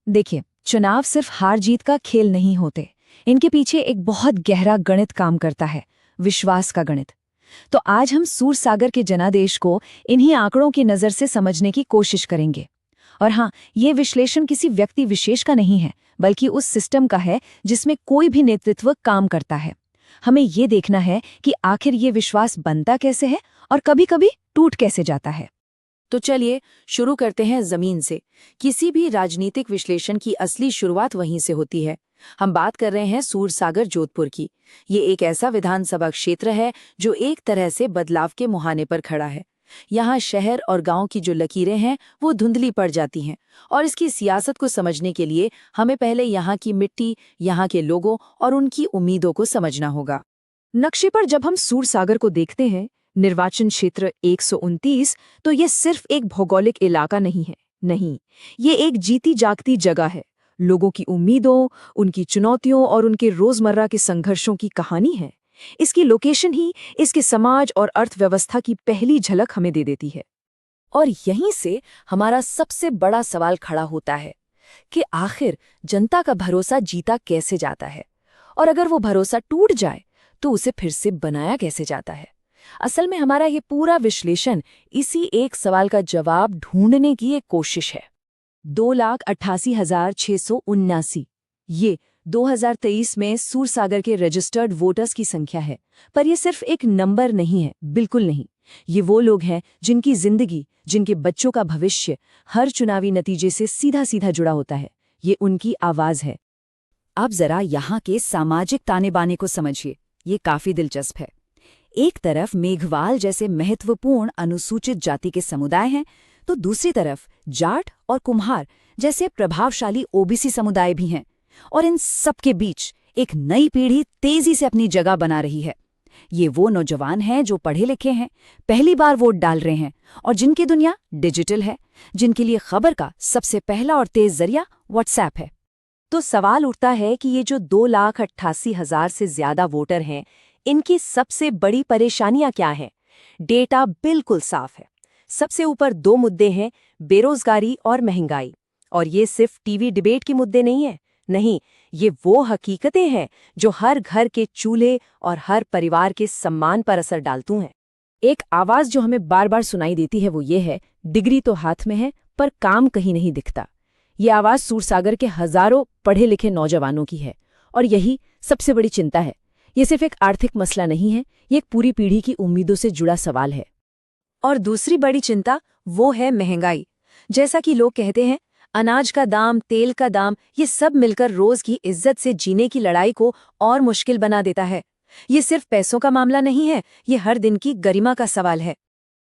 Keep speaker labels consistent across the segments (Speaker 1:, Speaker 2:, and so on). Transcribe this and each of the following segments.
Speaker 1: देखिए, चुनाव सिर्फ हार जीत का खेल नहीं होते। इनके पीछे एक बहुत गहरा गणित काम करता है, विश्वास का गणित। तो आज हम सूरसागर के जनादेश को इन्हीं आंकड़ों की नज़र से समझने की कोशिश करेंगे। और हाँ, ये विश्लेषण किसी व्यक्ति विशेष का नहीं है, बल्कि उस सिस्टम का है जिसमें कोई भी नेतृत्व काम करता है। हमें ये देखना है कि आखिर ये विश्वास बनता कैसे है और कभी-कभी टूट कैसे जाता है।
Speaker 2: तो चलिए शुरू करते हैं जमीन से। किसी भी राजनीतिक विश्लेषण की असली शुरुआत वहीं से होती है। हम बात कर रहे हैं सूरसागर जोधपुर की। ये एक ऐसा विधानसभा क्षेत्र है जो एक तरह से बदलाव के मुहाने पर खड़ा है। यहाँ शहर और गांव की जो लकीरें हैं वो धुंधली पड़ जाती हैं, और इसकी सियासत को समझने के लिए हमें पहले यहाँ की मिट्टी, यहाँ के लोगों और उनकी उम्मीदों को समझना होगा।
Speaker 1: नक्शे पर जब हम सूरसागर को देखते हैं, निर्वाचन क्षेत्र 129, तो ये सिर्फ एक भौगोलिक इलाका नहीं है। नहीं, ये एक जीती जागती जगह है। लोगों की उम्मीदों, उनकी चुनौतियों और उनके रोजमर्रा के संघर्षों की कहानी है। इसकी लोकेशन ही इसके समाज और अर्थव्यवस्था की पहली झलक हमें दे देती है।
Speaker 2: और यहीं से हमारा सबसे बड़ा सवाल खड़ा होता है कि आखिर जनता का भरोसा जीता कैसे जाता है, और अगर वो भरोसा टूट जाए तो उसे फिर से बनाया कैसे जाता है। असल में हमारा ये पूरा विश्लेषण इसी एक सवाल का जवाब ढूंढने की एक कोशिश है।
Speaker 1: 2,88,679 ये 2023 में सूरसागर के रजिस्टर्ड वोटर्स की संख्या है। पर ये सिर्फ एक नंबर नहीं है, बिल्कुल नहीं। ये वो लोग हैं जिनकी जिंदगी, जिनके बच्चों का भविष्य हर चुनावी नतीजे से सीधा सीधा जुड़ा होता है। ये उनकी आवाज है।
Speaker 2: अब जरा यहाँ के सामाजिक ताने बाने को समझिए। ये काफी दिलचस्प है। एक तरफ मेघवाल जैसे महत्वपूर्ण अनुसूचित जाति के समुदाय हैं, तो दूसरी तरफ जाट और कुम्हार जैसे प्रभावशाली ओबीसी समुदाय भी हैं। और इन सबके बीच एक नई पीढ़ी तेजी से अपनी जगह बना रही है। ये वो नौजवान हैं जो पढ़े लिखे हैं, पहली बार वोट डाल रहे हैं, और जिनकी दुनिया डिजिटल है, जिनके लिए खबर का सबसे पहला और तेज जरिया व्हाट्सएप है।
Speaker 1: तो सवाल उठता है कि ये जो 2,88,000 से ज्यादा वोटर हैं, इनकी सबसे बड़ी परेशानियां क्या हैं? डेटा बिल्कुल साफ है। सबसे ऊपर दो मुद्दे हैं, बेरोजगारी और महंगाई। और ये सिर्फ टीवी डिबेट के मुद्दे नहीं है। नहीं, ये वो हकीकतें हैं जो हर घर के चूल्हे और हर परिवार के सम्मान पर असर डालती हैं।
Speaker 2: एक आवाज जो हमें बार बार सुनाई देती है वो ये है, डिग्री तो हाथ में है पर काम कहीं नहीं दिखता। ये आवाज सूरसागर के हजारों पढ़े लिखे नौजवानों की है, और यही सबसे बड़ी चिंता है। ये सिर्फ एक आर्थिक मसला नहीं है, ये एक पूरी पीढ़ी की उम्मीदों से जुड़ा सवाल है।
Speaker 1: और दूसरी बड़ी चिंता वो है महंगाई। जैसा कि लोग कहते हैं, अनाज का दाम, तेल का दाम, ये सब मिलकर रोज की इज्जत से जीने की लड़ाई को और मुश्किल बना देता है। ये सिर्फ पैसों का मामला नहीं है, ये हर दिन की गरिमा का सवाल है।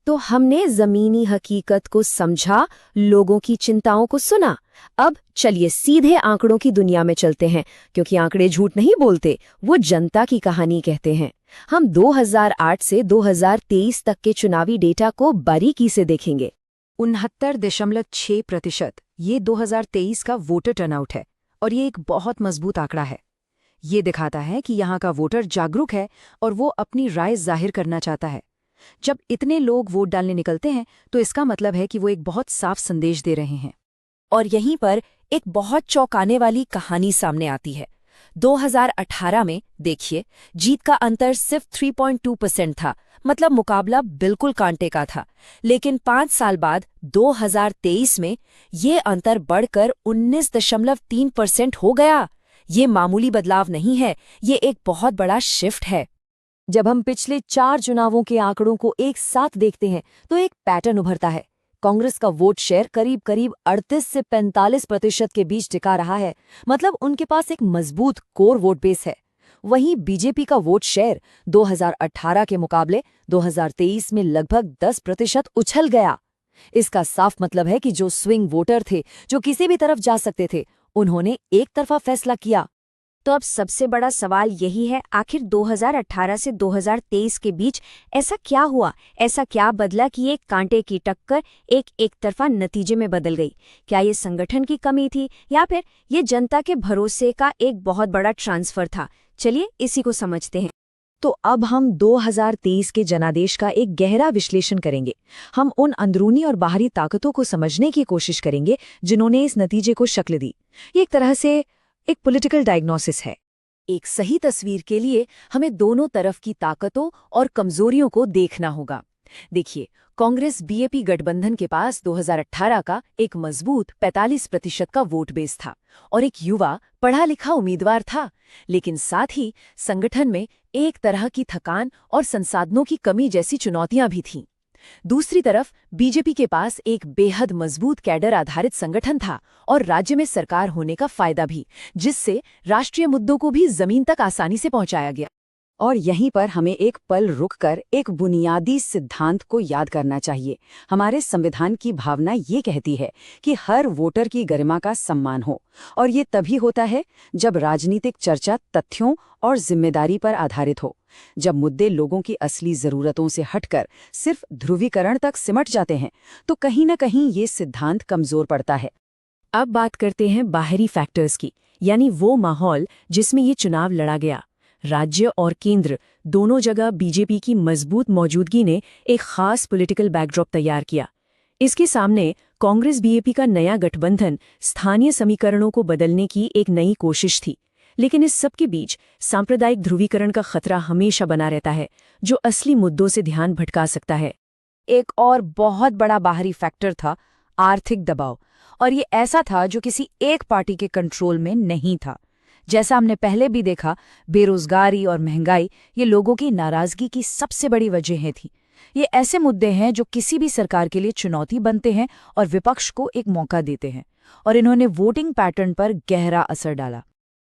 Speaker 2: तो हमने जमीनी हकीकत को समझा, लोगों की चिंताओं को सुना। अब चलिए सीधे आंकड़ों की दुनिया में चलते हैं, क्योंकि आंकड़े झूठ नहीं बोलते, वो जनता की कहानी कहते हैं। हम 2008 से 2023 तक के चुनावी डेटा को बारीकी से देखेंगे।
Speaker 1: 69.6% ये 2023 का वोटर टर्नआउट है, और ये एक बहुत मजबूत आंकड़ा है। ये दिखाता है कि यहाँ का वोटर जागरूक है और वो अपनी राय जाहिर करना चाहता है। जब इतने लोग वोट डालने निकलते हैं तो इसका मतलब है कि वो एक बहुत साफ संदेश दे रहे हैं।
Speaker 2: और यहीं पर एक बहुत चौंकाने वाली कहानी सामने आती है। 2018 में देखिए, जीत का अंतर सिर्फ 3.2% था, मतलब मुकाबला बिल्कुल कांटे का था। लेकिन 5 साल बाद 2023 में ये अंतर बढ़कर 19.3% हो गया। ये मामूली बदलाव नहीं है, ये एक बहुत बड़ा शिफ्ट है।
Speaker 1: जब हम पिछले 4 चुनावों के आंकड़ों को एक साथ देखते हैं तो एक पैटर्न उभरता है। कांग्रेस का वोट शेयर करीब करीब 38 से 45% के बीच टिका रहा है, मतलब उनके पास एक मजबूत कोर वोट बेस है। वहीं बीजेपी का वोट शेयर 2018 के मुकाबले 2023 में लगभग 10% उछल गया। इसका साफ मतलब है कि जो स्विंग वोटर थे, जो किसी भी तरफ जा सकते थे, उन्होंने एक तरफा फैसला किया।
Speaker 3: तो अब सबसे बड़ा सवाल यही है, आखिर 2018 से 2023 के बीच ऐसा क्या हुआ, ऐसा क्या बदला कि एक कांटे की टक्कर एक तरफा नतीजे में बदल गई? क्या ये संगठन की कमी थी, या फिर ये जनता के भरोसे का एक बहुत बड़ा ट्रांसफर था? चलिए इसी को समझते हैं।
Speaker 1: तो अब हम 2023 के जनादेश का एक गहरा विश्लेषण करेंगे। हम उन अंदरूनी और बाहरी ताकतों को समझने की कोशिश करेंगे जिन्होंने इस नतीजे को शक्ल दी। ये एक तरह से एक पॉलिटिकल डायग्नोसिस है।
Speaker 2: एक सही तस्वीर के लिए हमें दोनों तरफ की ताकतों और कमजोरियों को देखना होगा। देखिए, कांग्रेस बीजेपी गठबंधन के पास 2018 का एक मजबूत 45% का वोट बेस था और एक युवा पढ़ा लिखा उम्मीदवार था, लेकिन साथ ही संगठन में एक तरह की थकान और संसाधनों की कमी जैसी चुनौतियां भी थीं। दूसरी तरफ बीजेपी के पास एक बेहद मजबूत कैडर आधारित संगठन था और राज्य में सरकार होने का फायदा भी, जिससे राष्ट्रीय मुद्दों को भी जमीन तक आसानी से पहुंचाया गया।
Speaker 3: और यहीं पर हमें एक पल रुककर एक बुनियादी सिद्धांत को याद करना चाहिए। हमारे संविधान की भावना ये कहती है कि हर वोटर की गरिमा का सम्मान हो, और ये तभी होता है जब राजनीतिक चर्चा तथ्यों और जिम्मेदारी पर आधारित हो। जब मुद्दे लोगों की असली जरूरतों से हटकर सिर्फ ध्रुवीकरण तक सिमट जाते हैं, तो कहीं न कहीं ये सिद्धांत कमजोर पड़ता है।
Speaker 2: अब बात करते हैं बाहरी फैक्टर्स की, यानी वो माहौल जिसमें ये चुनाव लड़ा गया। राज्य और केंद्र दोनों जगह बीजेपी की मजबूत मौजूदगी ने एक खास पॉलिटिकल बैकड्रॉप तैयार किया। इसके सामने कांग्रेस बीजेपी का नया गठबंधन स्थानीय समीकरणों को बदलने की एक नई कोशिश थी, लेकिन इस सब के बीच सांप्रदायिक ध्रुवीकरण का खतरा हमेशा बना रहता है, जो असली मुद्दों से ध्यान भटका सकता है।
Speaker 1: एक और बहुत बड़ा बाहरी फैक्टर था आर्थिक दबाव, और ये ऐसा था जो किसी एक पार्टी के कंट्रोल में नहीं था। जैसा हमने पहले भी देखा, बेरोजगारी और महंगाई ये लोगों की नाराजगी की सबसे बड़ी वजहें थी। ये ऐसे मुद्दे हैं जो किसी भी सरकार के लिए चुनौती बनते हैं और विपक्ष को एक मौका देते हैं, और इन्होंने वोटिंग पैटर्न पर गहरा असर डाला।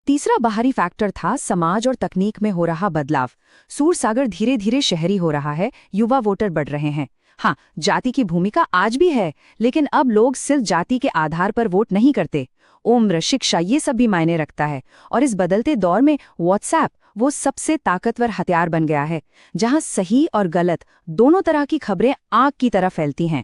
Speaker 1: तीसरा बाहरी फैक्टर था समाज और तकनीक में हो रहा बदलाव। सूरसागर धीरे धीरे शहरी हो रहा है, युवा वोटर बढ़ रहे हैं। हाँ, जाति की भूमिका आज भी है, लेकिन अब लोग सिर्फ जाति के आधार पर वोट नहीं करते। उम्र, शिक्षा, ये सब भी मायने रखता है। और इस बदलते दौर में व्हाट्सएप वो सबसे ताकतवर हथियार बन गया है, जहां सही और गलत दोनों तरह की खबरें आग की तरह फैलती हैं।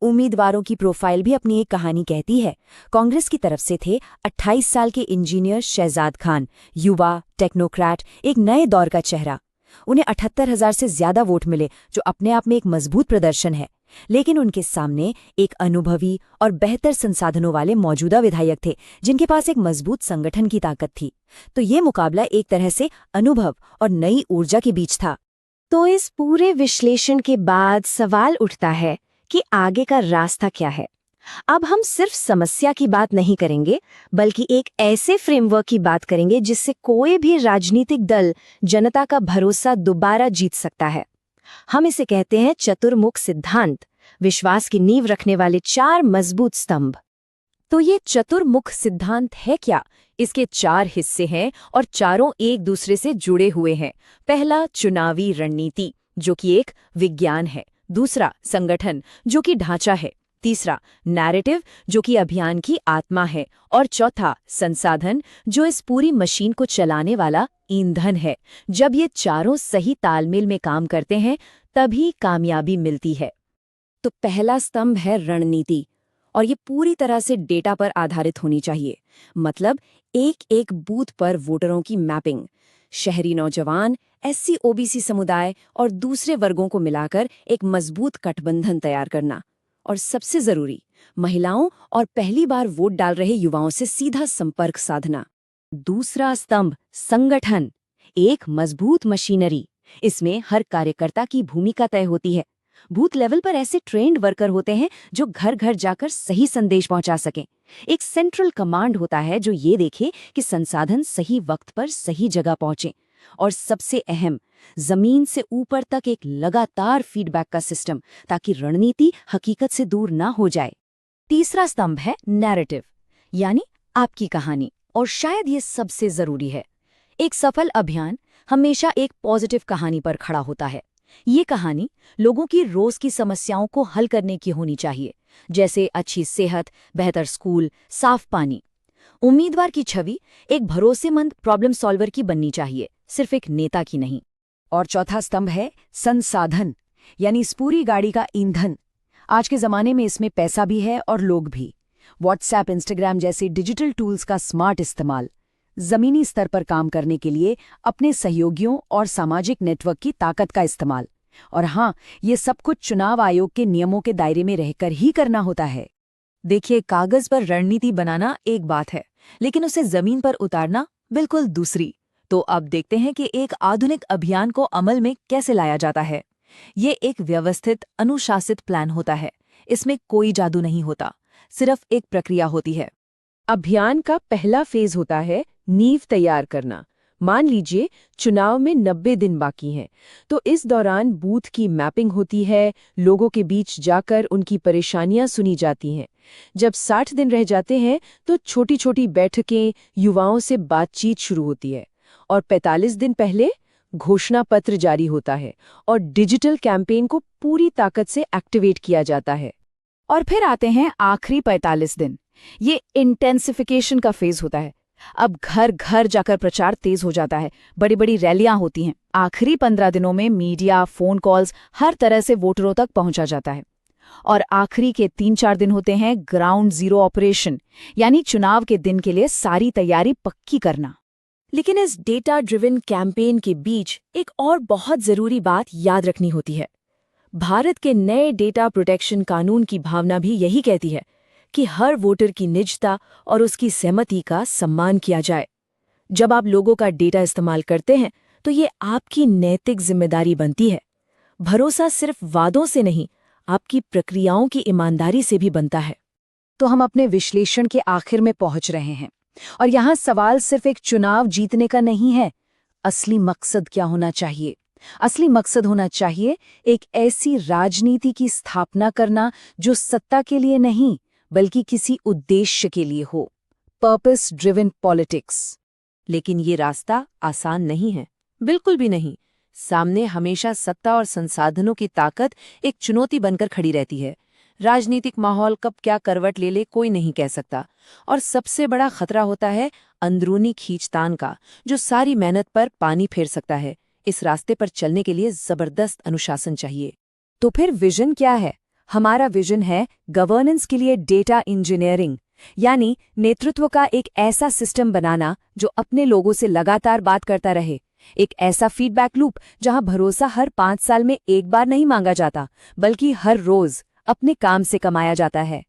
Speaker 2: उम्मीदवारों की प्रोफाइल भी अपनी एक कहानी कहती है। कांग्रेस की तरफ से थे 28 साल के इंजीनियर शहजाद खान, युवा टेक्नोक्रेट, एक नए दौर का चेहरा। उन्हें 78,000 से ज्यादा वोट मिले, जो अपने आप में एक मजबूत प्रदर्शन है। लेकिन उनके सामने एक अनुभवी और बेहतर संसाधनों वाले मौजूदा विधायक थे, जिनके पास एक मजबूत संगठन की ताकत थी। तो ये मुकाबला एक तरह से अनुभव और नई ऊर्जा के बीच था।
Speaker 3: तो इस पूरे विश्लेषण के बाद सवाल उठता है कि आगे का रास्ता क्या है। अब हम सिर्फ समस्या की बात नहीं करेंगे, बल्कि एक ऐसे फ्रेमवर्क की बात करेंगे जिससे कोई भी राजनीतिक दल जनता का भरोसा दोबारा जीत सकता है। हम इसे कहते हैं चतुर्मुख सिद्धांत, विश्वास की नींव रखने वाले 4 मजबूत स्तंभ।
Speaker 2: तो ये चतुर्मुख सिद्धांत है क्या? इसके 4 हिस्से हैं और चारों एक दूसरे से जुड़े हुए हैं। पहला, चुनावी रणनीति, जो कि एक विज्ञान है। दूसरा, संगठन, जो कि ढांचा है। तीसरा, नैरेटिव, जो कि अभियान की आत्मा है। और चौथा, संसाधन, जो इस पूरी मशीन को चलाने वाला ईंधन है। जब ये चारों सही तालमेल में काम करते हैं, तभी कामयाबी मिलती है। तो पहला स्तंभ है रणनीति, और ये पूरी तरह से डेटा पर आधारित होनी चाहिए। मतलब एक एक बूथ पर वोटरों की मैपिंग, शहरी नौजवान, एससी ओबीसी समुदाय और दूसरे वर्गों को मिलाकर एक मजबूत गठबंधन तैयार करना। और सबसे जरूरी, महिलाओं और पहली बार वोट डाल रहे युवाओं से सीधा संपर्क साधना। दूसरा स्तंभ, संगठन, एक मजबूत मशीनरी। इसमें हर कार्यकर्ता की भूमिका तय होती है। बूथ लेवल पर ऐसे ट्रेंड वर्कर होते हैं जो घर घर जाकर सही संदेश पहुंचा सकें। एक सेंट्रल कमांड होता है जो ये देखे कि संसाधन सही वक्त पर सही जगह पहुंचे। और सबसे अहम, जमीन से ऊपर तक एक लगातार फीडबैक का सिस्टम, ताकि रणनीति हकीकत से दूर ना हो जाए। तीसरा स्तंभ है नैरेटिव, यानी आपकी कहानी। और शायद ये सबसे जरूरी है। एक सफल अभियान हमेशा एक पॉजिटिव कहानी पर खड़ा होता है। ये कहानी लोगों की रोज की समस्याओं को हल करने की होनी चाहिए, जैसे अच्छी सेहत, बेहतर स्कूल, साफ पानी। उम्मीदवार की छवि एक भरोसेमंद प्रॉब्लम सॉल्वर की बननी चाहिए, सिर्फ एक नेता की नहीं।
Speaker 1: और चौथा स्तंभ है संसाधन, यानी इस पूरी गाड़ी का ईंधन। आज के जमाने में इसमें पैसा भी है और लोग भी। व्हाट्सएप, इंस्टाग्राम जैसे डिजिटल टूल्स का स्मार्ट इस्तेमाल,
Speaker 2: जमीनी स्तर पर काम करने के लिए अपने सहयोगियों और सामाजिक नेटवर्क की ताकत का इस्तेमाल। और हाँ, ये सब कुछ चुनाव आयोग के नियमों के दायरे में रहकर ही करना होता है।
Speaker 1: देखिए, कागज पर रणनीति बनाना एक बात है, लेकिन उसे जमीन पर उतारना बिल्कुल दूसरी। तो अब देखते हैं कि एक आधुनिक अभियान को अमल में कैसे लाया जाता है। ये एक व्यवस्थित, अनुशासित प्लान होता है। इसमें कोई जादू नहीं होता, सिर्फ एक प्रक्रिया होती है।
Speaker 3: अभियान का पहला फेज होता है नींव तैयार करना। मान लीजिए चुनाव में 90 दिन बाकी हैं, तो इस दौरान बूथ की मैपिंग होती है, लोगों के बीच जाकर उनकी परेशानियां सुनी जाती हैं। जब 60 दिन रह जाते हैं तो छोटी छोटी बैठकें, युवाओं से बातचीत शुरू होती है, और 45 दिन पहले घोषणा पत्र जारी होता है और डिजिटल कैंपेन को पूरी ताकत से एक्टिवेट किया जाता है।
Speaker 2: और फिर आते हैं आखिरी 45 दिन। ये इंटेंसिफिकेशन का फेज होता है। अब घर घर जाकर प्रचार तेज हो जाता है, बड़ी बड़ी रैलियां होती हैं। आखिरी 15 दिनों में मीडिया, फोन कॉल्स, हर तरह से वोटरों तक पहुंचा जाता है। और आखिरी के 3-4 दिन होते हैं ग्राउंड जीरो ऑपरेशन, यानी चुनाव के दिन के लिए सारी तैयारी पक्की करना।
Speaker 1: लेकिन इस डेटा ड्रिवन कैंपेन के बीच एक और बहुत जरूरी बात याद रखनी होती है। भारत के नए डेटा प्रोटेक्शन कानून की भावना भी यही कहती है कि हर वोटर की निजता और उसकी सहमति का सम्मान किया जाए। जब आप लोगों का डेटा इस्तेमाल करते हैं तो ये आपकी नैतिक जिम्मेदारी बनती है। भरोसा सिर्फ वादों से नहीं, आपकी प्रक्रियाओं की ईमानदारी से भी बनता है।
Speaker 2: तो हम अपने विश्लेषण के आखिर में पहुंच रहे हैं, और यहाँ सवाल सिर्फ एक चुनाव जीतने का नहीं है। असली मकसद क्या होना चाहिए? असली मकसद होना चाहिए एक ऐसी राजनीति की स्थापना करना जो सत्ता के लिए नहीं, बल्कि किसी उद्देश्य के लिए हो। Purpose driven politics.
Speaker 1: लेकिन ये रास्ता आसान नहीं है, बिल्कुल भी नहीं। सामने हमेशा सत्ता और संसाधनों की ताकत एक चुनौती बनकर खड़ी रहती है। राजनीतिक माहौल कब क्या करवट ले कोई नहीं कह सकता। और सबसे बड़ा खतरा होता है अंदरूनी खींचतान का, जो सारी मेहनत पर पानी फेर सकता है। इस रास्ते पर चलने के लिए जबरदस्त अनुशासन चाहिए।
Speaker 2: तो फिर विजन क्या है? हमारा विजन है गवर्नेंस के लिए डेटा इंजीनियरिंग, यानी नेतृत्व का एक ऐसा सिस्टम बनाना जो अपने लोगों से लगातार बात करता रहे। एक ऐसा फीडबैक लूप जहां भरोसा हर 5 साल में एक बार नहीं मांगा जाता, बल्कि हर रोज अपने काम से कमाया जाता है।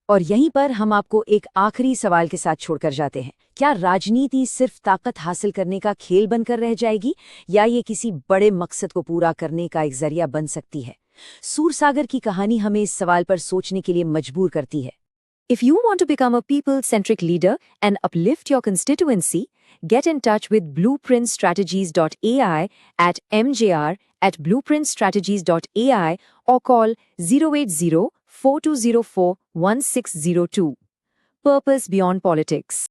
Speaker 2: और यहीं पर हम आपको एक आखिरी सवाल के साथ छोड़कर जाते हैं। क्या राजनीति सिर्फ ताकत हासिल करने का खेल बनकर रह जाएगी, या ये किसी बड़े मकसद को पूरा करने का एक जरिया बन सकती है? सूरसागर की कहानी हमें इस सवाल पर सोचने के लिए मजबूर करती है।
Speaker 1: If you want to become a people-centric leader and uplift your constituency, get in touch with blueprintstrategies.ai at mjr@blueprintstrategies.ai or call 080-4204-1602. Purpose Beyond Politics.